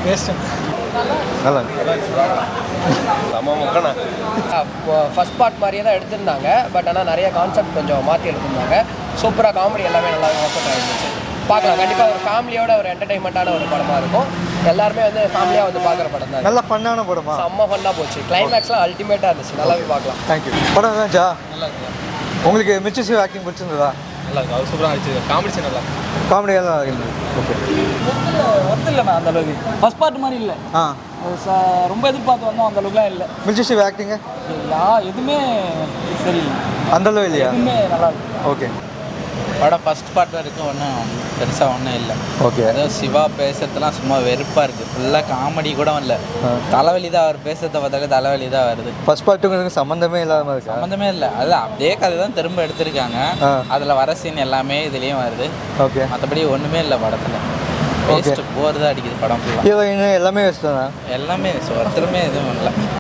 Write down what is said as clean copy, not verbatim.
Waste. நல்லா first part மாதிரியே தான் எடுத்திருந்தாங்க. பட் ஆனால் நிறைய கான்செப்ட் கொஞ்சம் மாற்றி எடுத்திருந்தாங்க. சூப்பராக காமெடி எல்லாமே நல்லா ஒர்க் அவுட் ஆகிருந்துச்சு. பார்க்கலாம். கண்டிப்பாக ஒரு ஃபேமிலியோட ஒரு என்டர்டைன்மெண்ட்டான ஒரு படமாக இருக்கும். எல்லாருமே வந்து ஃபேமிலியாக வந்து பார்க்குற படம் தான். நல்லா ஃபன்னான படமா? செம்ம ஃபன்னாக போச்சு. கிளைமேக்ஸ்லாம் அல்டிமேட்டாக இருந்துச்சு. நல்லாவே பார்க்கலாம். தேங்க்யூ. படம் தான்ச்சா? நல்லா இருக்கு. உங்களுக்கு மிர்ச்சி சிவா ஆக்டிங் பிடிச்சிருந்ததா? நல்லா இருக்கு. அவர் சூப்பராக நடிச்சிருக்கு. காமெடி நல்லா காமெடியெல்லாம் இருந்தது. ஓகே. ஒர்த்து இல்லைண்ணா அந்த அளவுக்கு. ஃபர்ஸ்ட் பார்ட் மாதிரி இல்லை. ரொம்ப எதிர்பார்த்து வந்தோம், அந்த அளவுக்குலாம் இல்லை. மிர்ச்சி சிவா ஆக்டிங்க எதுவுமே சரியில்லை. அந்த அளவு இல்லையா? எதுவுமே நல்லா இருக்கு. ஓகே. படம் ஃபஸ்ட் பார்ட் வரைக்கும் ஒன்றும் பெருசாக ஒன்றும் இல்லை. ஓகே. அதுவும் சிவா பேசுறதுலாம் சும்மா வெறுப்பாக இருக்குது. ஃபுல்லாக காமெடி கூட இல்லை. தலைவலி தான். அவர் பேசுறத பார்த்தாலே தலைவலி தான் வருது. ஃபர்ஸ்ட் பார்ட்டுக்கு சம்மந்தமே இல்லாமல் இருக்கா? சம்மந்தமே இல்லை. அது அப்படியே கதை தான் திரும்ப எடுத்திருக்காங்க. அதில் வர சீன் எல்லாமே இதுலேயும் வருது. ஓகே. மற்றபடி ஒன்றுமே இல்லை படத்தில். வேஸ்ட்டு போர் தான் அடிக்குது படம் ஃபுல்லாக. ஹீரோயின் எல்லாமே வேஸ்ட் தானா? எல்லாமே ஒருத்தருமே எதுவும் இல்லை.